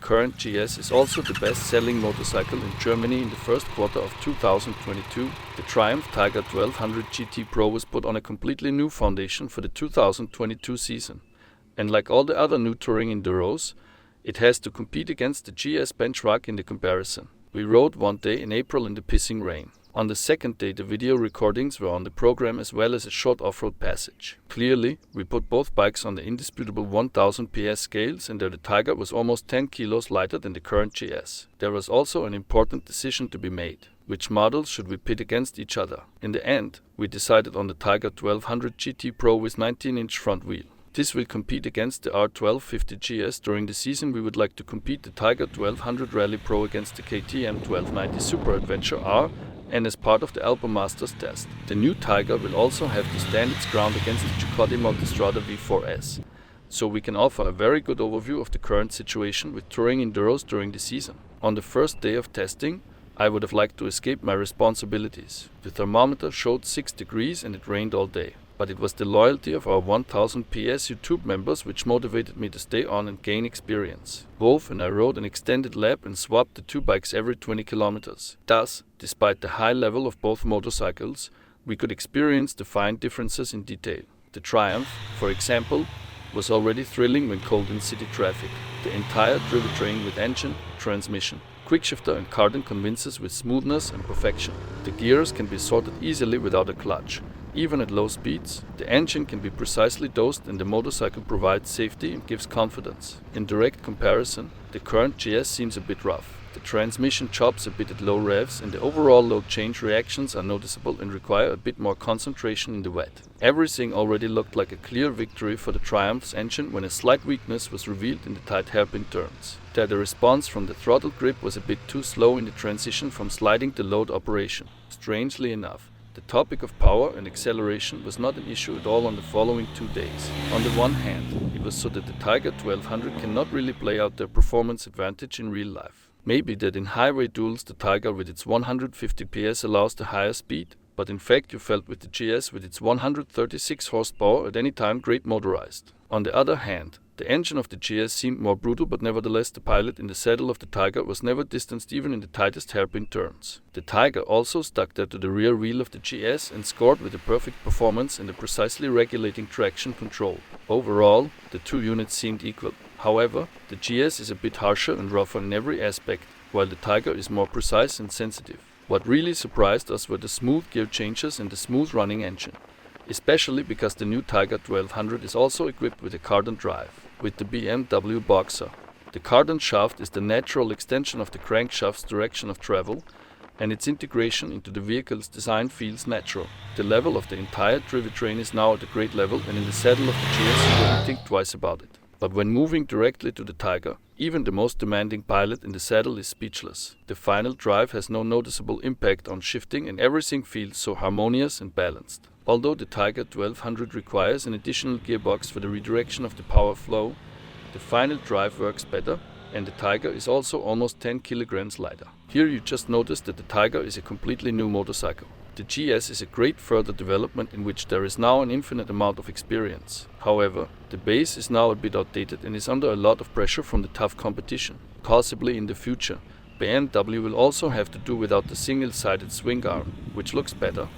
current GS is also the best-selling motorcycle in Germany in the first quarter of 2022. The Triumph Tiger 1200 GT Pro was put on a completely new foundation for the 2022 season. And like all the other new touring enduros, it has to compete against the GS benchmark in the comparison. We rode one day in April in the pissing rain. On the second day, the video recordings were on the program as well as a short off-road passage. Clearly, we put both bikes on the indisputable 1000 PS scales, and there the Tiger was almost 10 kilos lighter than the current GS. There was also an important decision to be made. Which models should we pit against each other? In the end, we decided on the Tiger 1200 GT Pro with 19-inch front wheel. This will compete against the R1250 GS. During the season we would like to compete the Tiger 1200 Rally Pro against the KTM 1290 Super Adventure R, and as part of the Album Masters test. The new Tiger will also have to stand its ground against the Ducati Multistrada V4S, so we can offer a very good overview of the current situation with touring enduros during the season. On the first day of testing, I would have liked to escape my responsibilities. The thermometer showed 6 degrees and it rained all day. But it was the loyalty of our 1000 PS YouTube members which motivated me to stay on and gain experience. Wolf and I rode an extended lap and swapped the two bikes every 20 kilometers. Thus, despite the high level of both motorcycles, we could experience the fine differences in detail. The Triumph, for example, was already thrilling when cold in city traffic. The entire drivetrain with engine, transmission, quickshifter and cardan convinces with smoothness and perfection. The gears can be sorted easily without a clutch. Even at low speeds, the engine can be precisely dosed and the motorcycle provides safety and gives confidence. In direct comparison, the current GS seems a bit rough. The transmission chops a bit at low revs and the overall load change reactions are noticeable and require a bit more concentration in the wet. Everything already looked like a clear victory for the Triumph's engine when a slight weakness was revealed in the tight hairpin turns. That the response from the throttle grip was a bit too slow in the transition from sliding to load operation. Strangely enough, the topic of power and acceleration was not an issue at all on the following 2 days. On the one hand, it was so that the Tiger 1200 cannot really play out their performance advantage in real life. Maybe that in highway duels the Tiger with its 150 PS allows the higher speed, but in fact you felt with the GS with its 136 horsepower at any time great motorized. On the other hand, the engine of the GS seemed more brutal, but nevertheless the pilot in the saddle of the Tiger was never distanced even in the tightest hairpin turns. The Tiger also stuck there to the rear wheel of the GS and scored with a perfect performance and a precisely regulating traction control. Overall, the two units seemed equal. However, the GS is a bit harsher and rougher in every aspect, while the Tiger is more precise and sensitive. What really surprised us were the smooth gear changes and the smooth running engine. Especially because the new Tiger 1200 is also equipped with a cardan drive, with the BMW Boxer. The cardan shaft is the natural extension of the crankshaft's direction of travel, and its integration into the vehicle's design feels natural. The level of the entire drivetrain is now at a great level, and in the saddle of the GS you wouldn't think twice about it. But when moving directly to the Tiger, even the most demanding pilot in the saddle is speechless. The final drive has no noticeable impact on shifting and everything feels so harmonious and balanced. Although the Tiger 1200 requires an additional gearbox for the redirection of the power flow, the final drive works better and the Tiger is also almost 10 kilograms lighter. Here you just notice that the Tiger is a completely new motorcycle. The GS is a great further development in which there is now an infinite amount of experience. However, the base is now a bit outdated and is under a lot of pressure from the tough competition. Possibly in the future, BMW will also have to do without the single-sided swing arm, which looks better,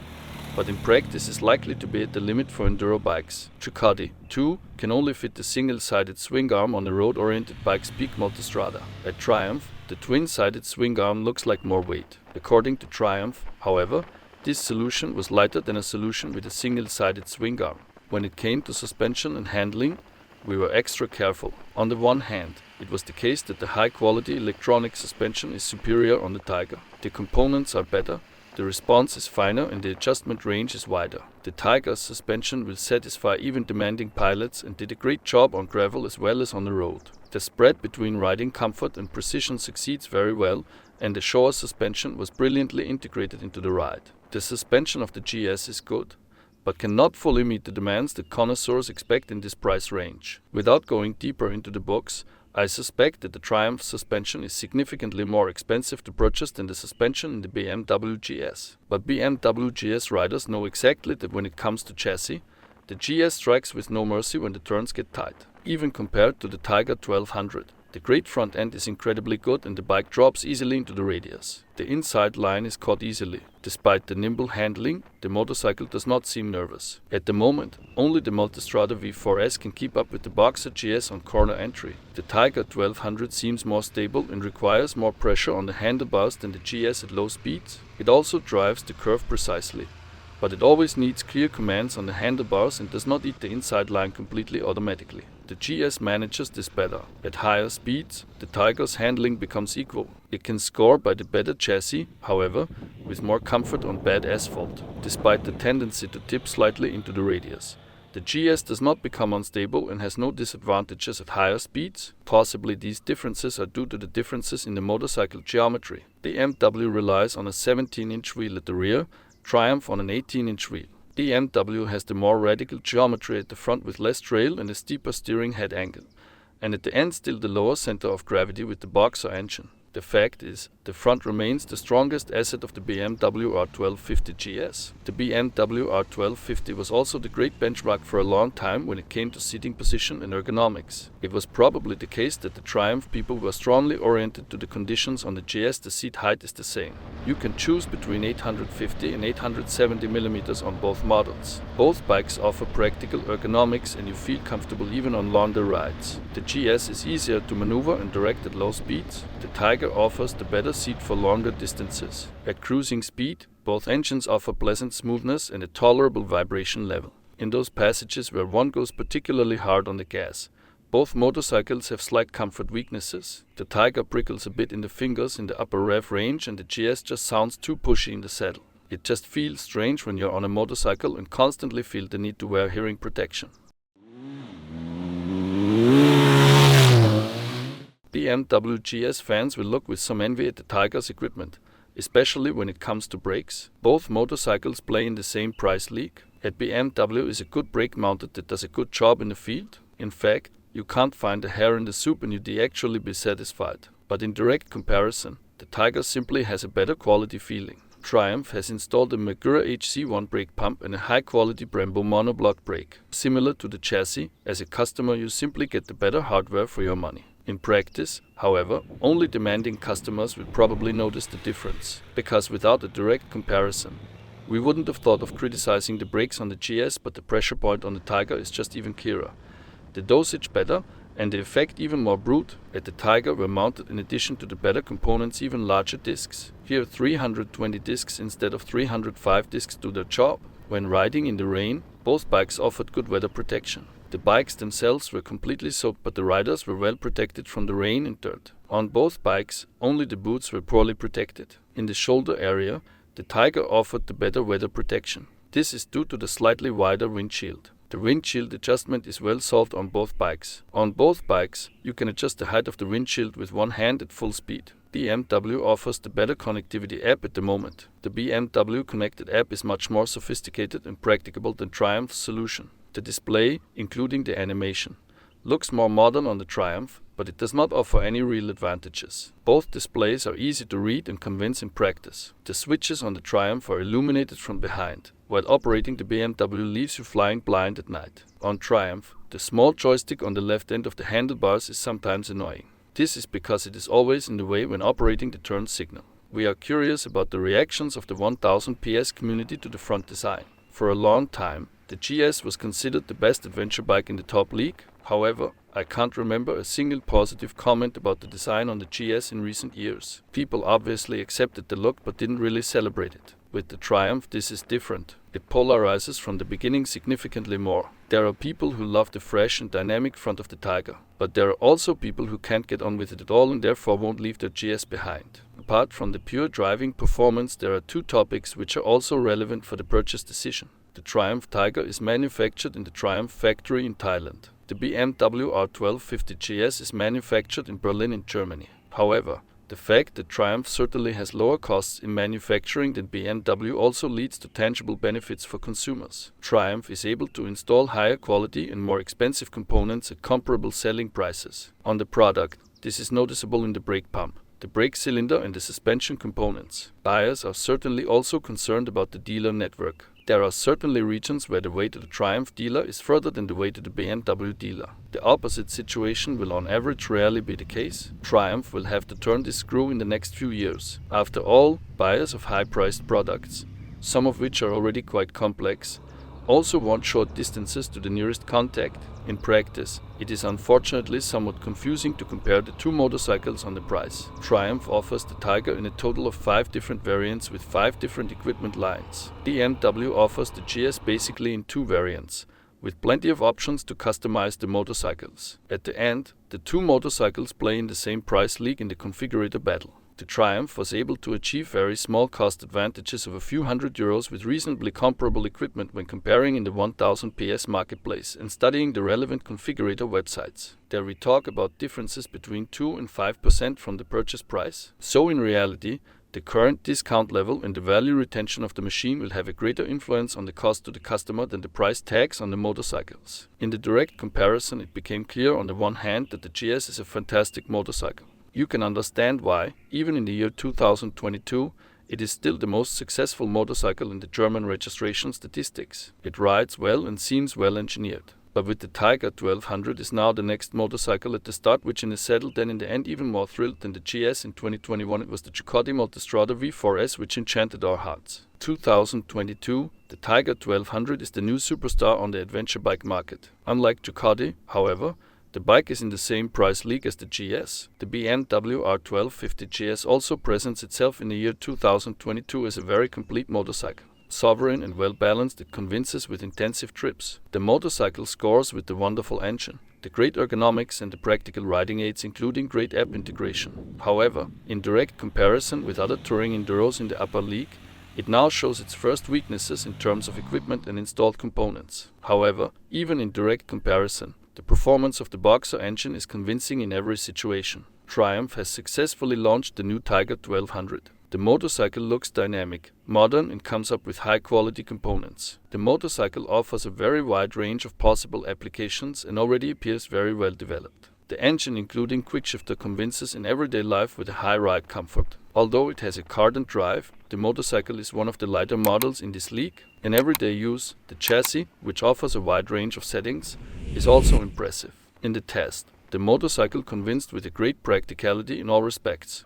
but in practice is likely to be at the limit for enduro bikes. Ducati, too, can only fit the single-sided swing arm on the road-oriented bike's peak Multistrada. At Triumph, the twin-sided swing arm looks like more weight. According to Triumph, however, this solution was lighter than a solution with a single-sided swing arm. When it came to suspension and handling, we were extra careful. On the one hand, it was the case that the high-quality electronic suspension is superior on the Tiger. The components are better, the response is finer and the adjustment range is wider. The Tiger's suspension will satisfy even demanding pilots and did a great job on gravel as well as on the road. The spread between riding comfort and precision succeeds very well, and the shore suspension was brilliantly integrated into the ride. The suspension of the GS is good, but cannot fully meet the demands that connoisseurs expect in this price range. Without going deeper into the books, I suspect that the Triumph suspension is significantly more expensive to purchase than the suspension in the BMW GS. But BMW GS riders know exactly that when it comes to chassis, the GS strikes with no mercy when the turns get tight. Even compared to the Tiger 1200, The great front end is incredibly good and the bike drops easily into the radius. The inside line is caught easily. Despite the nimble handling, the motorcycle does not seem nervous. At the moment, only the Multistrada V4S can keep up with the Boxer GS on corner entry. The Tiger 1200 seems more stable and requires more pressure on the handlebars than the GS at low speeds. It also drives the curve precisely, but it always needs clear commands on the handlebars and does not eat the inside line completely automatically. The GS manages this better. At higher speeds, the Tiger's handling becomes equal. It can score by the better chassis, however, with more comfort on bad asphalt, despite the tendency to tip slightly into the radius. The GS does not become unstable and has no disadvantages at higher speeds. Possibly these differences are due to the differences in the motorcycle geometry. The BMW relies on a 17-inch wheel at the rear, Triumph on an 18-inch wheel. The BMW has the more radical geometry at the front with less trail and a steeper steering head angle, and at the end still the lower center of gravity with the Boxer engine. The fact is, the front remains the strongest asset of the BMW R1250 GS. The BMW R1250 was also the great benchmark for a long time when it came to seating position and ergonomics. It was probably the case that the Triumph people were strongly oriented to the conditions. On the GS the seat height is the same. You can choose between 850 and 870 mm on both models. Both bikes offer practical ergonomics and you feel comfortable even on longer rides. The GS is easier to maneuver and direct at low speeds. The Tiger offers the better seat for longer distances. At cruising speed, both engines offer pleasant smoothness and a tolerable vibration level. In those passages where one goes particularly hard on the gas, both motorcycles have slight comfort weaknesses. The Tiger prickles a bit in the fingers in the upper rev range and the GS just sounds too pushy in the saddle. It just feels strange when you're on a motorcycle and constantly feel the need to wear hearing protection. BMW GS fans will look with some envy at the Tiger's equipment, especially when it comes to brakes. Both motorcycles play in the same price league. At BMW is a good brake mounted that does a good job in the field. In fact, you can't find a hair in the soup and you'd actually be satisfied. But in direct comparison, the Tiger simply has a better quality feeling. Triumph has installed a Magura HC1 brake pump and a high-quality Brembo monoblock brake. Similar to the chassis, as a customer you simply get the better hardware for your money. In practice, however, only demanding customers will probably notice the difference, because without a direct comparison, we wouldn't have thought of criticizing the brakes on the GS, but the pressure point on the Tiger is just even clearer. The dosage better, and the effect even more brute. At the Tiger were mounted in addition to the better components even larger discs. Here 320 discs instead of 305 discs do their job. When riding in the rain, both bikes offered good weather protection. The bikes themselves were completely soaked, but the riders were well protected from the rain and dirt. On both bikes, only the boots were poorly protected. In the shoulder area, the Tiger offered the better weather protection. This is due to the slightly wider windshield. The windshield adjustment is well solved on both bikes. On both bikes, you can adjust the height of the windshield with one hand at full speed. BMW offers the better connectivity app at the moment. The BMW connected app is much more sophisticated and practicable than Triumph's solution. The display, including the animation, looks more modern on the Triumph, but it does not offer any real advantages. Both displays are easy to read and convince in practice. The switches on the Triumph are illuminated from behind, while operating the BMW leaves you flying blind at night. On Triumph, the small joystick on the left end of the handlebars is sometimes annoying. This is because it is always in the way when operating the turn signal. We are curious about the reactions of the 1000 PS community to the front design. For a long time, the GS was considered the best adventure bike in the top league. However, I can't remember a single positive comment about the design on the GS in recent years. People obviously accepted the look but didn't really celebrate it. With the Triumph, this is different. It polarizes from the beginning significantly more. There are people who love the fresh and dynamic front of the Tiger, but there are also people who can't get on with it at all and therefore won't leave their GS behind. Apart from the pure driving performance, there are two topics which are also relevant for the purchase decision. The Triumph Tiger is manufactured in the Triumph factory in Thailand. The BMW R1250 GS is manufactured in Berlin in Germany. However, the fact that Triumph certainly has lower costs in manufacturing than BMW also leads to tangible benefits for consumers. Triumph is able to install higher quality and more expensive components at comparable selling prices. On the product, this is noticeable in the brake pump, the brake cylinder and the suspension components. Buyers are certainly also concerned about the dealer network. There are certainly regions where the way to the Triumph dealer is further than the way to the BMW dealer. The opposite situation will on average rarely be the case. Triumph will have to turn this screw in the next few years. After all, buyers of high-priced products, some of which are already quite complex, also want short distances to the nearest contact. In practice, it is unfortunately somewhat confusing to compare the two motorcycles on the price. Triumph offers the Tiger in a total of 5 different variants with 5 different equipment lines. BMW offers the GS basically in 2 variants, with plenty of options to customize the motorcycles. At the end, the two motorcycles play in the same price league in the configurator battle. The Triumph was able to achieve very small cost advantages of a few €100 with reasonably comparable equipment when comparing in the 1000 PS marketplace and studying the relevant configurator websites. There we talk about differences between 2 and 5% from the purchase price. So in reality, the current discount level and the value retention of the machine will have a greater influence on the cost to the customer than the price tags on the motorcycles. In the direct comparison, it became clear on the one hand that the GS is a fantastic motorcycle. You can understand why, even in the year 2022, it is still the most successful motorcycle in the German registration statistics. It rides well and seems well engineered. But with the Tiger 1200 is now the next motorcycle at the start, which in the saddle then in the end even more thrilled than the GS. In 2021 it was the Ducati Multistrada V4S which enchanted our hearts. 2022, the Tiger 1200 is the new superstar on the adventure bike market. Unlike Ducati, however, the bike is in the same price league as the GS. The BMW R 1250 GS also presents itself in the year 2022 as a very complete motorcycle. Sovereign and well balanced, it convinces with intensive trips. The motorcycle scores with the wonderful engine, the great ergonomics and the practical riding aids including great app integration. However, in direct comparison with other touring enduros in the upper league, it now shows its first weaknesses in terms of equipment and installed components. However, even in direct comparison, the performance of the Boxer engine is convincing in every situation. Triumph has successfully launched the new Tiger 1200. The motorcycle looks dynamic, modern and comes up with high-quality components. The motorcycle offers a very wide range of possible applications and already appears very well developed. The engine including quickshifter convinces in everyday life with a high ride comfort. Although it has a cardan drive, the motorcycle is one of the lighter models in this league. In everyday use, the chassis, which offers a wide range of settings, is also impressive. In the test, the motorcycle convinced with a great practicality in all respects.